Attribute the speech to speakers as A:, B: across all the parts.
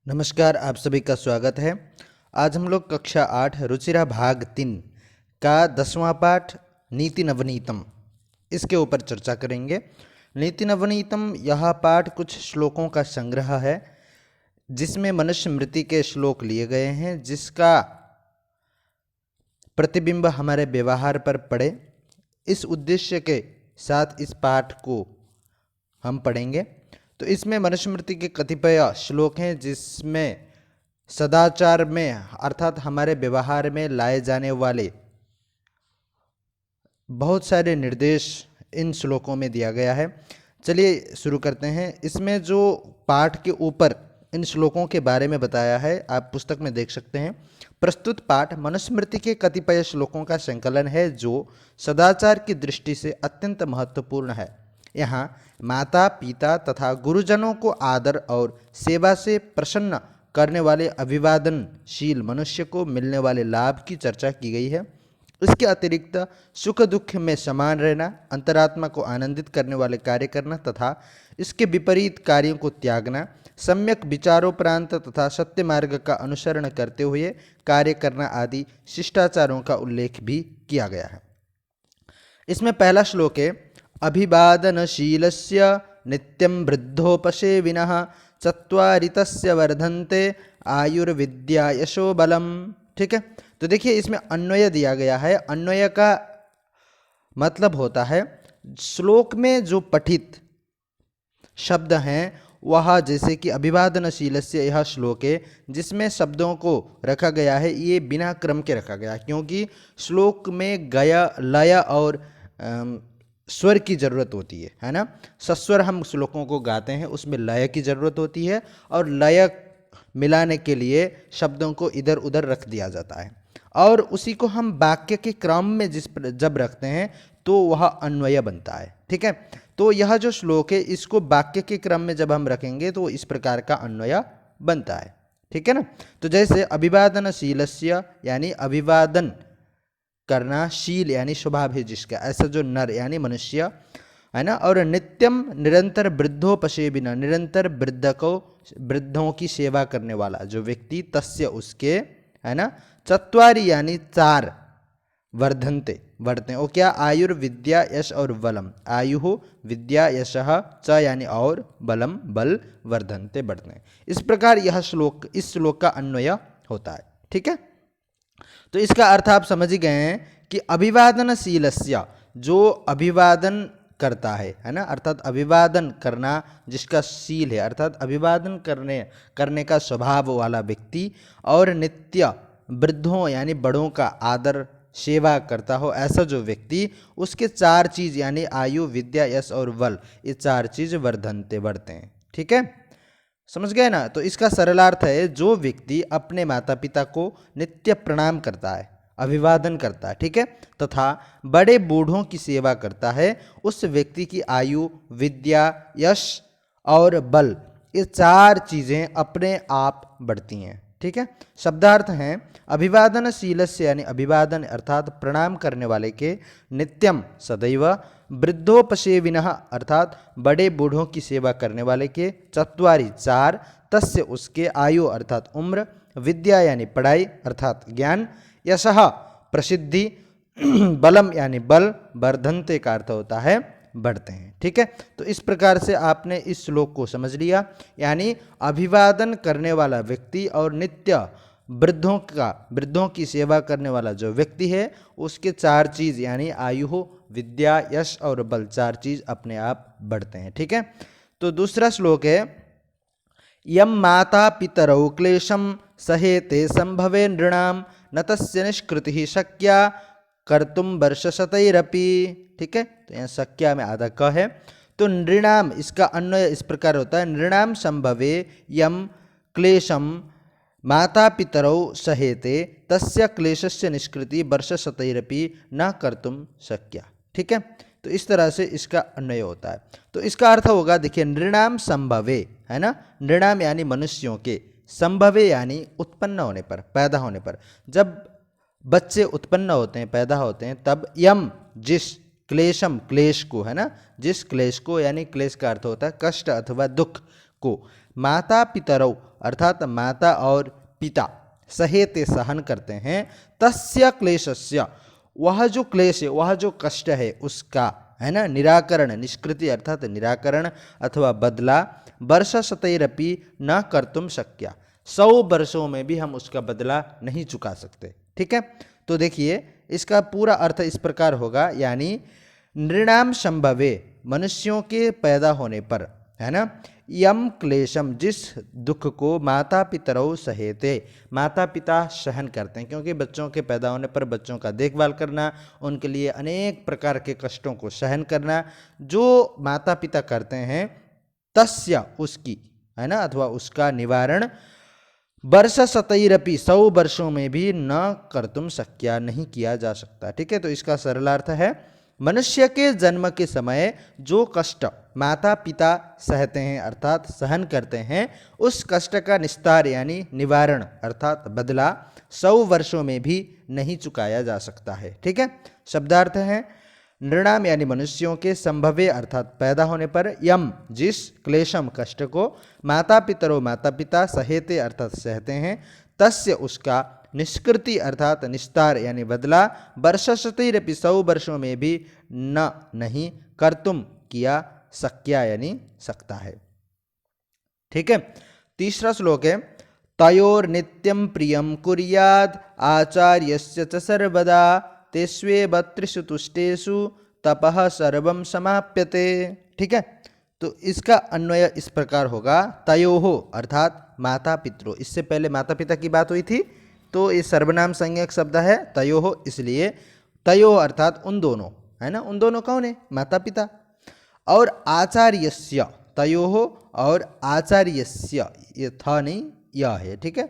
A: नमस्कार, आप सभी का स्वागत है। आज हम लोग कक्षा 8 रुचिरा भाग 3 का 10वां पाठ नीति नवनीतम इसके ऊपर चर्चा करेंगे। नीति नवनीतम यह पाठ कुछ श्लोकों का संग्रह है जिसमें मनुष्य स्मृति के श्लोक लिए गए हैं, जिसका प्रतिबिंब हमारे व्यवहार पर पड़े। इस उद्देश्य के साथ इस पाठ को हम पढ़ेंगे। तो इसमें मनुस्मृति के कतिपय श्लोक हैं जिसमें सदाचार में अर्थात हमारे व्यवहार में लाए जाने वाले बहुत सारे निर्देश इन श्लोकों में दिया गया है। चलिए शुरू करते हैं। इसमें जो पाठ के ऊपर इन श्लोकों के बारे में बताया है आप पुस्तक में देख सकते हैं। प्रस्तुत पाठ मनुस्मृति के कतिपय श्लोकों का संकलन है जो सदाचार की दृष्टि से अत्यंत महत्वपूर्ण है। यहाँ माता पिता तथा गुरुजनों को आदर और सेवा से प्रसन्न करने वाले अभिवादनशील मनुष्य को मिलने वाले लाभ की चर्चा की गई है। इसके अतिरिक्त सुख दुख में समान रहना, अंतरात्मा को आनंदित करने वाले कार्य करना तथा इसके विपरीत कार्यों को त्यागना, सम्यक विचारोपरांत तथा सत्य मार्ग का अनुसरण करते हुए कार्य करना आदि शिष्टाचारों का उल्लेख भी किया गया है। इसमें पहला श्लोक है अभिवादनशीलस्य नित्यं वृद्धोपसेविनः चत्वारितस्य वर्धन्ते आयुर्विद्या यशो बलम। ठीक है, तो देखिए इसमें अन्वय दिया गया है। अन्वय का मतलब होता है श्लोक में जो पठित शब्द हैं वह, जैसे कि अभिवादनशीलस्य यह श्लोक है जिसमें शब्दों को रखा गया है ये बिना क्रम के रखा गया, क्योंकि श्लोक में गया लय और स्वर की ज़रूरत होती है ना। सस्वर हम श्लोकों को गाते हैं, उसमें लय की ज़रूरत होती है और लय मिलाने के लिए शब्दों को इधर उधर रख दिया जाता है और उसी को हम वाक्य के क्रम में जब रखते हैं तो वह अन्वय बनता है। ठीक है, तो यह जो श्लोक है इसको वाक्य के क्रम में जब हम रखेंगे तो इस प्रकार का अन्वय बनता है। ठीक है ना। तो जैसे अभिवादनशीलस्य यानी अभिवादन करना, शील यानी स्वभाव है जिसका, ऐसा जो नर यानी मनुष्य है ना। और नित्यम निरंतर वृद्धोपसेविना, निरंतर वृद्धों की सेवा करने वाला जो व्यक्ति, तस्य उसके, है ना। चत्वारि यानी चार, वर्धन्ते बढ़ते हैं, वो क्या, आयुर्विद्या यश और बलम, आयु विद्या यशः च यानी और, बलम बल, वर्धन्ते बढ़ते हैं। इस प्रकार यह श्लोक, इस श्लोक का अन्वय होता है। ठीक है, तो इसका अर्थ आप समझ ही गए हैं कि अभिवादनशीलस्य जो अभिवादन करता है ना, अर्थात अभिवादन करना जिसका शील है, अर्थात अभिवादन करने का स्वभाव वाला व्यक्ति, और नित्य वृद्धों यानी बड़ों का आदर सेवा करता हो ऐसा जो व्यक्ति, उसके चार चीज़ यानी आयु विद्या यश और बल, ये चार चीज़ वर्धनते बढ़ते हैं। ठीक है, समझ गए ना। तो इसका सरलार्थ है जो व्यक्ति अपने माता पिता को नित्य प्रणाम करता है, अभिवादन करता है, ठीक है, तथा बड़े बूढ़ों की सेवा करता है, उस व्यक्ति की आयु विद्या यश और बल, ये चार चीज़ें अपने आप बढ़ती हैं। ठीक है, शब्दार्थ हैं अभिवादनशीलस्य यानी अभिवादन अर्थात प्रणाम करने वाले के, नित्यम सदैव, वृद्धोपसेविनः अर्थात बड़े बूढ़ों की सेवा करने वाले के, चत्वारि चार, तस्य उसके, आयु अर्थात उम्र, विद्या यानी पढ़ाई अर्थात ज्ञान, यशः प्रसिद्धि, बलम यानी बल, वर्धन्ते का अर्थ होता है बढ़ते हैं। ठीक है, तो इस प्रकार से आपने इस श्लोक को समझ लिया। यानी अभिवादन करने वाला व्यक्ति और नित्य वृद्धों की सेवा करने वाला जो व्यक्ति है, उसके चार चीज़ यानी आयु विद्या यश और बल, चार चीज़ अपने आप बढ़ते हैं। ठीक है, तो दूसरा श्लोक है यम माता पितरौ क्लेशम सहेते संभवे नृणाम न तस्य निष्कृतिः शक्या कर्तुम वर्षशतैरपि। ठीक है, तो यहाँ शक्या में आधा क है। तो नृणाम इसका अन्वय इस प्रकार होता है नृणाम संभवे यम क्लेशम माता पितरौ सहेते तस्य क्लेशस्य निष्कृति वर्षशतैरपि न कर्तुम शक्या। ठीक है, तो इस तरह से इसका अन्वय होता है। तो इसका अर्थ होगा, देखिए नृणाम संभवे है ना, नृणाम यानी मनुष्यों के, संभवे यानी उत्पन्न होने पर, पैदा होने पर, जब बच्चे उत्पन्न होते हैं, पैदा होते हैं, तब यम जिस, क्लेशम क्लेश को, है ना, जिस क्लेश को, यानी क्लेश का अर्थ होता है कष्ट अथवा दुख को, माता पितरौ अर्थात माता और पिता सहेते सहन करते हैं, तस्य क्लेशस्य वह जो क्लेश है, वह जो कष्ट है उसका, है ना, निराकरण, निष्कृति अर्थात निराकरण अथवा बदला, वर्षशतैरपि न कर्तुम शक्या, 100 वर्षों में भी हम उसका बदला नहीं चुका सकते। ठीक है, तो देखिए इसका पूरा अर्थ इस प्रकार होगा, यानी नृणाम संभवे मनुष्यों के पैदा होने पर, है ना, यम क्लेशम जिस दुख को माता पितरौ सहेते माता पिता सहन करते हैं, क्योंकि बच्चों के पैदा होने पर बच्चों का देखभाल करना, उनके लिए अनेक प्रकार के कष्टों को सहन करना जो माता पिता करते हैं, तस्य उसकी, है ना, अथवा उसका निवारण वर्षशतैरपि 100 वर्षों में भी न कर्तुम शक्या नहीं किया जा सकता। ठीक है, तो इसका सरलार्थ है मनुष्य के जन्म के समय जो कष्ट माता पिता सहते हैं अर्थात सहन करते हैं, उस कष्ट का निस्तार यानी निवारण अर्थात बदला 100 वर्षों में भी नहीं चुकाया जा सकता है। ठीक है, शब्दार्थ है नृणाम यानी मनुष्यों के संभवे अर्थात पैदा होने पर, यम जिस, क्लेशम कष्ट को, माता पितरो माता पिता सहेते अर्थात सहते हैं, तस्य उसका, निष्कृति अर्थात निस्तार यानी बदला, वर्षशतैरपि 100 वर्षों में भी न नहीं, कर्तुम किया, शक्या यानी सकता है। ठीक है, तीसरा श्लोक है तयोर नित्यम प्रियम कुर्याद आचार्यस्य च सर्वदा तेष्वेव त्रिषु तुष्टेषु तपः सर्वम समाप्यते। ठीक है, तो इसका अन्वय इस प्रकार होगा, तयोहो अर्थात माता पितरो, इससे पहले माता पिता की बात हुई थी तो ये सर्वनाम संज्ञक शब्द है तयोहो, इसलिए तयो अर्थात उन दोनों, है ना, उन दोनों कौन है, माता पिता, और आचार्यस्य, तयोहो और आचार्यस्य, ये था नहीं यह है। ठीक है,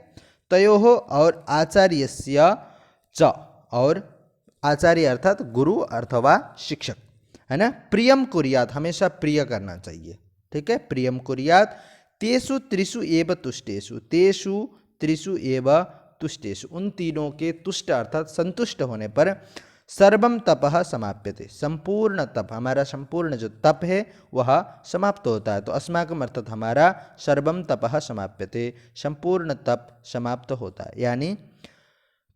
A: तयोहो और आचार्यस्य च, और आचार्य अर्थात गुरु अथवा शिक्षक, है ना, प्रियम कुर्यात हमेशा प्रिय करना चाहिए। ठीक है, प्रियम कुर्यात तेषु त्रिषु एव तुष्टेषु, तेषु त्रिषु एव तुष्टेषु, उन तीनों के तुष्ट अर्थात संतुष्ट होने पर, सर्वम तपः समाप्यते संपूर्ण तप, हमारा संपूर्ण जो तप है वह समाप्त होता है। तो अस्माकम अर्थात हमारा सर्वम तपः समाप्यते संपूर्ण तप समाप्त होता है, यानी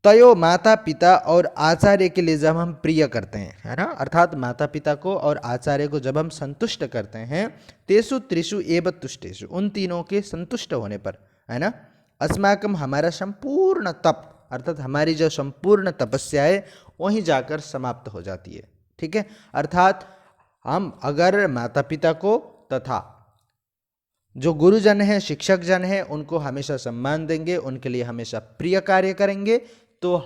A: तयो माता पिता और आचार्य के लिए जब हम प्रिय करते हैं, है ना, अर्थात माता पिता को और आचार्य को जब हम संतुष्ट करते हैं, तेषु त्रिषु एव तुष्टेषु, उन तीनों के संतुष्ट होने पर, है ना, अस्माकम हमारा संपूर्ण तप अर्थात हमारी जो संपूर्ण तपस्या है वहीं जाकर समाप्त हो जाती है। ठीक है, अर्थात हम अगर माता पिता को तथा जो गुरुजन हैं, शिक्षक जन हैं, उनको हमेशा सम्मान देंगे, उनके लिए हमेशा प्रिय कार्य करेंगे, तो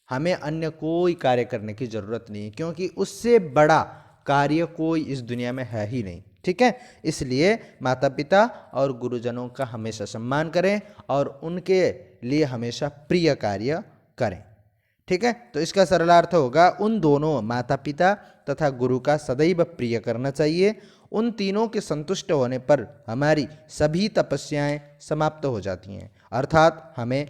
A: हमें अन्य कोई कार्य करने की जरूरत नहीं, क्योंकि उससे बड़ा कार्य कोई इस दुनिया में है ही नहीं। ठीक है, इसलिए माता पिता और गुरुजनों का हमेशा सम्मान करें और उनके लिए हमेशा प्रिय कार्य करें। ठीक है, तो इसका सरलार्थ होगा उन दोनों माता पिता तथा गुरु का सदैव प्रिय करना चाहिए। उन तीनों के संतुष्ट होने पर हमारी सभी तपस्याएं समाप्त हो जाती हैं, अर्थात हमें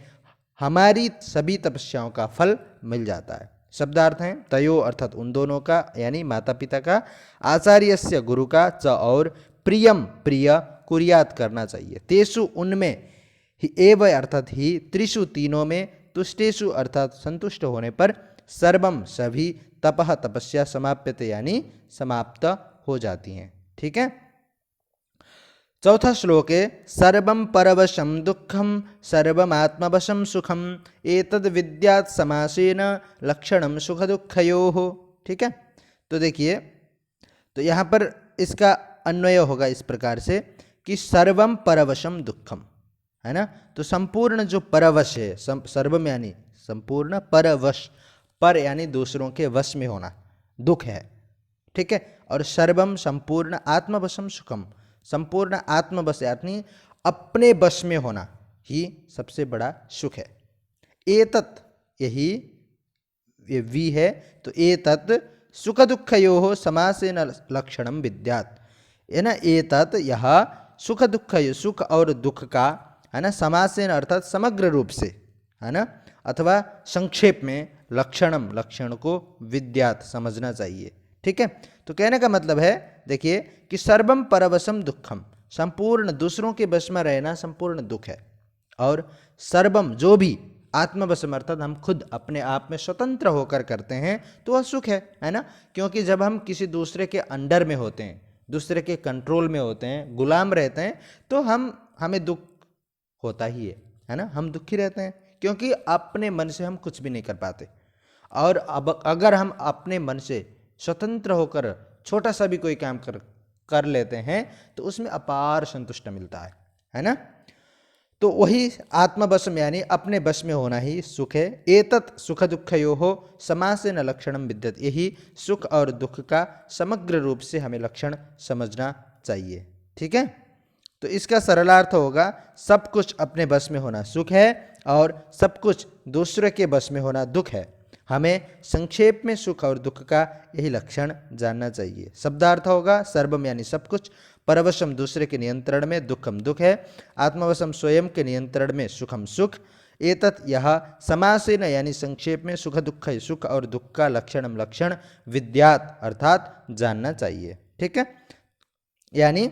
A: हमारी सभी तपस्याओं का फल मिल जाता है। शब्दार्थ हैं तयो अर्थात उन दोनों का यानी माता पिता का, आचार्यस्य गुरु का, च और प्रियम प्रिय कुर्यात करना चाहिए, तेषु उनमें ही, एव अर्थात ही, त्रिषु तीनों में, तुष्टेषु अर्थात संतुष्ट होने पर, सर्वम सभी, तपः तपस्या, समाप्यते यानी समाप्त हो जाती हैं। ठीक है, चौथा श्लोक है सर्वम परवशम दुखम सर्वमात्मवशम सुखम एतद विद्यात् समासेन लक्षणम सुख दुःखयोः। ठीक है, तो देखिए, तो यहाँ पर इसका अन्वय होगा इस प्रकार से कि सर्वम परवशम दुखम, है ना, तो संपूर्ण जो परवश है, सर्वम यानी संपूर्ण, परवश, पर यानी दूसरों के वश में होना, दुख है। ठीक है, और सर्वम संपूर्ण, आत्मवशम सुखम, संपूर्ण आत्मवश यानी अपने वश में होना ही सबसे बड़ा सुख है। एतत् यही ये वी है, तो एतत् सुख दुःखयोः समासेन लक्षणम विद्यात्, है ना, एतत् यह सुख दुःख, सुख और दुख का, है ना, समासेन अर्थात समग्र रूप से, है ना, अथवा संक्षेप में लक्षणम लक्षण को विद्यात् समझना चाहिए। ठीक है, तो कहने का मतलब है देखिए कि सर्वम परवशम दुखम, संपूर्ण दूसरों के बस में रहना संपूर्ण दुख है। और सर्वम जो भी आत्मवशम अर्थात हम खुद अपने आप में स्वतंत्र होकर करते हैं तो वह सुख है ना। क्योंकि जब हम किसी दूसरे के अंडर में होते हैं, दूसरे के कंट्रोल में होते हैं, गुलाम रहते हैं, तो हमें दुख होता ही है ना। हम दुखी रहते हैं क्योंकि अपने मन से हम कुछ भी नहीं कर पाते। और अब अगर हम अपने मन से स्वतंत्र होकर छोटा सा भी कोई काम कर लेते हैं तो उसमें अपार संतुष्ट मिलता है ना। तो वही आत्मवशम यानी अपने वश में होना ही सुख है। एतत् सुख दुःखयोः समासेन लक्षणम विद्यते, यही सुख और दुख का समग्र रूप से हमें लक्षण समझना चाहिए। ठीक है, तो इसका सरलार्थ होगा सब कुछ अपने वश में होना सुख है और सब कुछ दूसरे के वश में होना दुख है। हमें संक्षेप में सुख और दुख का यही लक्षण जानना चाहिए। शब्दार्थ होगा सर्वम यानी सब कुछ, परवशम दूसरे के नियंत्रण में, दुखम दुख है, आत्मवशम स्वयं के नियंत्रण में, सुखम सुख। एतत् यह समासेन यानी संक्षेप में सुख दुख है, सुख और दुख का लक्षणम लक्षण विद्यात अर्थात जानना चाहिए। ठीक है, यानी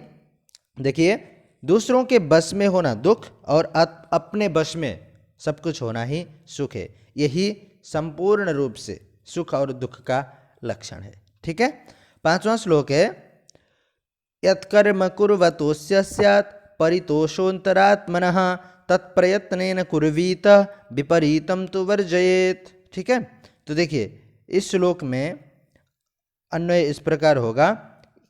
A: देखिए दूसरों के बस में होना दुख और अपने बस में सब कुछ होना ही सुख है, यही संपूर्ण रूप से सुख और दुख का लक्षण है। ठीक है, 5वां श्लोक है यत्कर्म कुर्वतोस्य स्यात् परितोषोऽन्तरात्मनः तत्प्रयत्नेन कुर्वीत विपरीतम तु वर्जयेत। ठीक है, तो देखिए इस श्लोक में अन्वय इस प्रकार होगा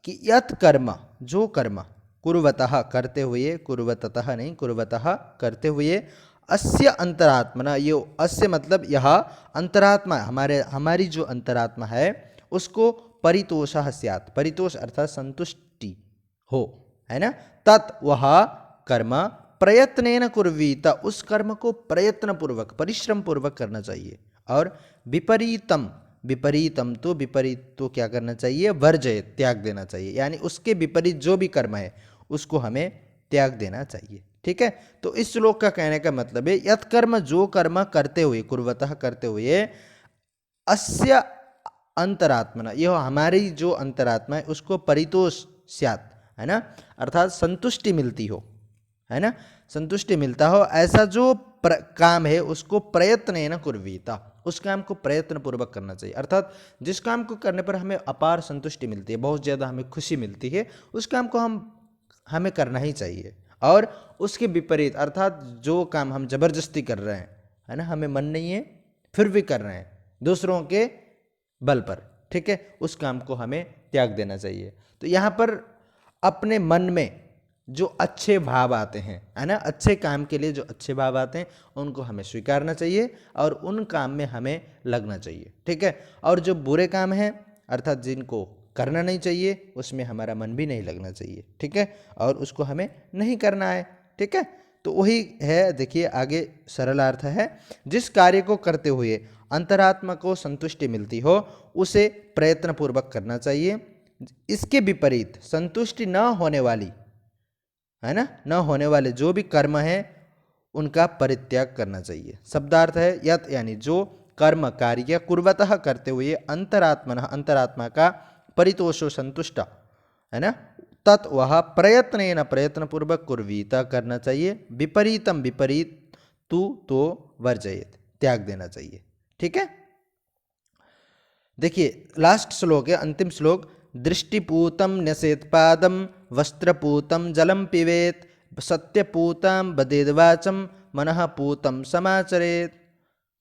A: कि यत् कर्म जो कर्म कुर्वतः करते हुए, कुर्वततः नहीं कुर्वतः करते हुए, अस्य अंतरात्मना, ये अस्य मतलब यह अंतरात्मा हमारी जो अंतरात्मा है उसको परितोषः स्यात्, परितोष अर्थात संतुष्टि हो, है ना। तत् वह कर्म प्रयत्नेन कुर्वीत, उस कर्म को प्रयत्न पूर्वक परिश्रम पूर्वक करना चाहिए। और विपरीतम, विपरीतम तो विपरीत तो क्या करना चाहिए, वर्जयेत त्याग देना चाहिए, यानी उसके विपरीत जो भी कर्म है उसको हमें त्याग देना चाहिए। ठीक है, तो इस श्लोक का कहने का मतलब है यत् कर्म जो कर्म करते हुए, कुर्वतः करते हुए, अस्य अंतरात्मना यह हमारी जो अंतरात्मा है उसको परितोष स्यात्, है ना, अर्थात संतुष्टि मिलती हो, है ना, संतुष्टि मिलता हो, ऐसा जो काम है उसको प्रयत्न न कुर्वीता, उस काम को प्रयत्न पूर्वक करना चाहिए। अर्थात जिस काम को करने पर हमें अपार संतुष्टि मिलती है, बहुत ज़्यादा हमें खुशी मिलती है, उस काम को हमें करना ही चाहिए। और उसके विपरीत अर्थात जो काम हम जबरदस्ती कर रहे हैं, है ना, हमें मन नहीं है फिर भी कर रहे हैं दूसरों के बल पर, ठीक है, उस काम को हमें त्याग देना चाहिए। तो यहाँ पर अपने मन में जो अच्छे भाव आते हैं, है ना, अच्छे काम के लिए जो अच्छे भाव आते हैं उनको हमें स्वीकारना चाहिए और उन काम में हमें लगना चाहिए। ठीक है, और जो बुरे काम हैं अर्थात जिनको करना नहीं चाहिए उसमें हमारा मन भी नहीं लगना चाहिए। ठीक है, और उसको हमें नहीं करना है। ठीक है, तो वही है, देखिए आगे सरल अर्थ है, जिस कार्य को करते हुए अंतरात्मा को संतुष्टि मिलती हो उसे प्रयत्न पूर्वक करना चाहिए। इसके विपरीत संतुष्टि न होने वाली, है ना, न होने वाले जो भी कर्म है उनका परित्याग करना चाहिए। शब्दार्थ है यत यानी जो कर्म कार्य कुर्वतः करते हुए अंतरात्मन अंतरात्मा का परितोषो संतुष्ट, है ना, तत् वह प्रयत्न प्रयत्न पूर्वक कुर्वीता करना चाहिए, विपरीतम विपरीत तू तो वर्जयेत त्याग देना चाहिए। ठीक है, देखिए लास्ट श्लोक है, अंतिम श्लोक, दृष्टिपूतम न्यसेत पादम वस्त्रपूतम जलम पिबेत सत्यपूतम बदेदवाचम मनःपूतम समाचरेत।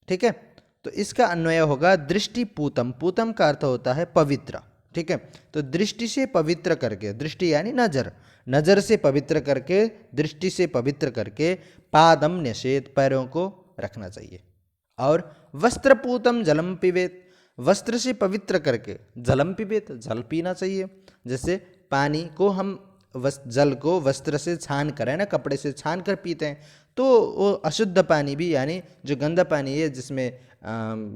A: ठीक है, तो इसका अन्वय होगा दृष्टिपूतम, पूतम का अर्थ होता है पवित्र। ठीक है, तो दृष्टि से पवित्र करके, दृष्टि यानी नजर, नजर से पवित्र करके, दृष्टि से पवित्र करके, पादम न्यसेत पैरों को रखना चाहिए। और वस्त्रपूतम जलम पिबेत, वस्त्र से पवित्र करके जलम पिबेत जल पीना चाहिए। जैसे पानी को हम जल को वस्त्र से छान कर, है ना, कपड़े से छान कर पीते हैं, तो वो अशुद्ध पानी भी यानी जो गंदा पानी है जिसमें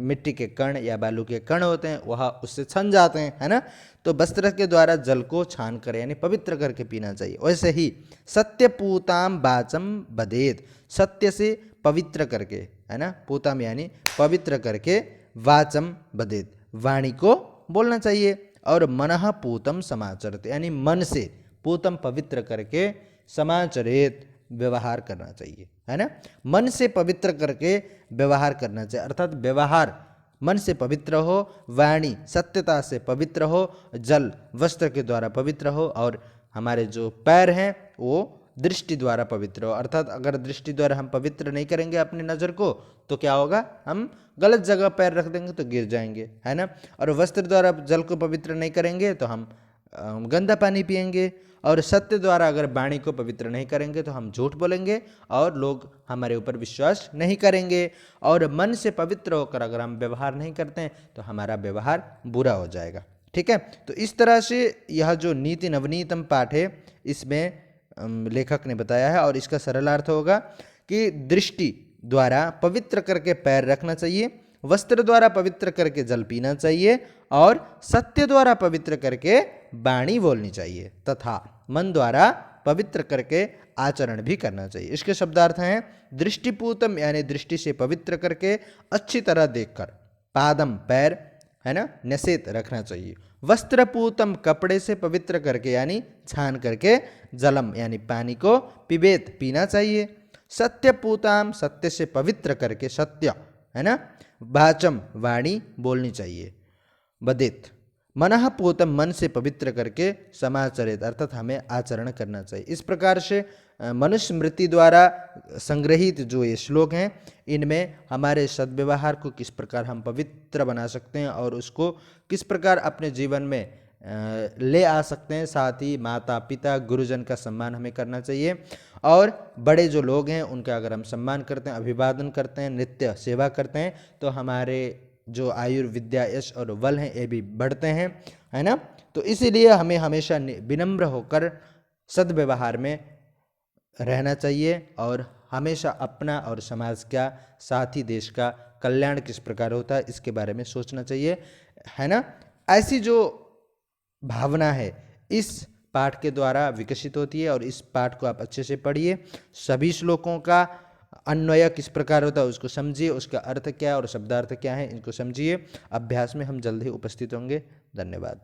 A: मिट्टी के कण या बालू के कण होते हैं वह उससे छन जाते हैं, है ना, तो वस्त्र के द्वारा जल को छान कर यानी पवित्र करके पीना चाहिए। वैसे ही सत्यपूताम वाचम बदेत, सत्य से पवित्र करके, है ना, पूताम यानी पवित्र करके, वाचम बदेत वाणी को बोलना चाहिए। और मनः पूतम समाचरते यानी मन से पूतम पवित्र करके समाचरेत व्यवहार करना चाहिए, है ना। मन से पवित्र करके व्यवहार करना चाहिए, अर्थात व्यवहार मन से पवित्र हो, वाणी सत्यता से पवित्र हो, जल वस्त्र के द्वारा पवित्र हो, और हमारे जो पैर हैं वो दृष्टि द्वारा पवित्र हो। अर्थात अगर दृष्टि द्वारा हम पवित्र नहीं करेंगे अपनी नज़र को तो क्या होगा, हम गलत जगह पैर रख देंगे तो गिर जाएंगे, है ना। और वस्त्र द्वारा जल को पवित्र नहीं करेंगे तो हम गंदा पानी पिएंगे, और सत्य द्वारा अगर वाणी को पवित्र नहीं करेंगे तो हम झूठ बोलेंगे और लोग हमारे ऊपर विश्वास नहीं करेंगे। और मन से पवित्र होकर अगर हम व्यवहार नहीं करते हैं तो हमारा व्यवहार बुरा हो जाएगा, ठीक है। तो इस तरह से यह जो नीति नवनीतम पाठ है इसमें लेखक ने बताया है, और इसका सरल अर्थ होगा कि दृष्टि द्वारा पवित्र करके पैर रखना चाहिए, वस्त्र द्वारा पवित्र करके जल पीना चाहिए, और सत्य द्वारा पवित्र करके वाणी बोलनी चाहिए, तथा मन द्वारा पवित्र करके आचरण भी करना चाहिए। इसके शब्दार्थ हैं दृष्टिपूतम यानी दृष्टि से पवित्र करके अच्छी तरह देखकर, पादम पैर, है ना, नसेत रखना चाहिए, वस्त्रपूतम कपड़े से पवित्र करके यानी छान करके, जलम यानी पानी को, पिबेत पीना चाहिए, सत्यपूताम सत्य से पवित्र करके, सत्य, है ना, वाचम वाणी बोलनी चाहिए, वदेत मनः पूतम मन से पवित्र करके, समाचरित अर्थात हमें आचरण करना चाहिए। इस प्रकार से मनुष्य स्मृति द्वारा संग्रहित जो ये श्लोक हैं इनमें हमारे सद्व्यवहार को किस प्रकार हम पवित्र बना सकते हैं और उसको किस प्रकार अपने जीवन में ले आ सकते हैं। साथ ही माता पिता गुरुजन का सम्मान हमें करना चाहिए, और बड़े जो लोग हैं उनका अगर हम सम्मान करते हैं, अभिवादन करते हैं, नित्य सेवा करते हैं तो हमारे जो आयुर्विद्या यश और बल हैं ये भी बढ़ते हैं, है ना। तो इसीलिए हमें हमेशा विनम्र होकर सद्व्यवहार में रहना चाहिए, और हमेशा अपना और समाज का साथ ही देश का कल्याण किस प्रकार होता है इसके बारे में सोचना चाहिए, है ना। ऐसी जो भावना है इस पाठ के द्वारा विकसित होती है, और इस पाठ को आप अच्छे से पढ़िए, सभी श्लोकों का अन्वय किस प्रकार होता है उसको समझिए, उसका अर्थ क्या है और शब्दार्थ क्या है इनको समझिए। अभ्यास में हम जल्द ही उपस्थित होंगे। धन्यवाद।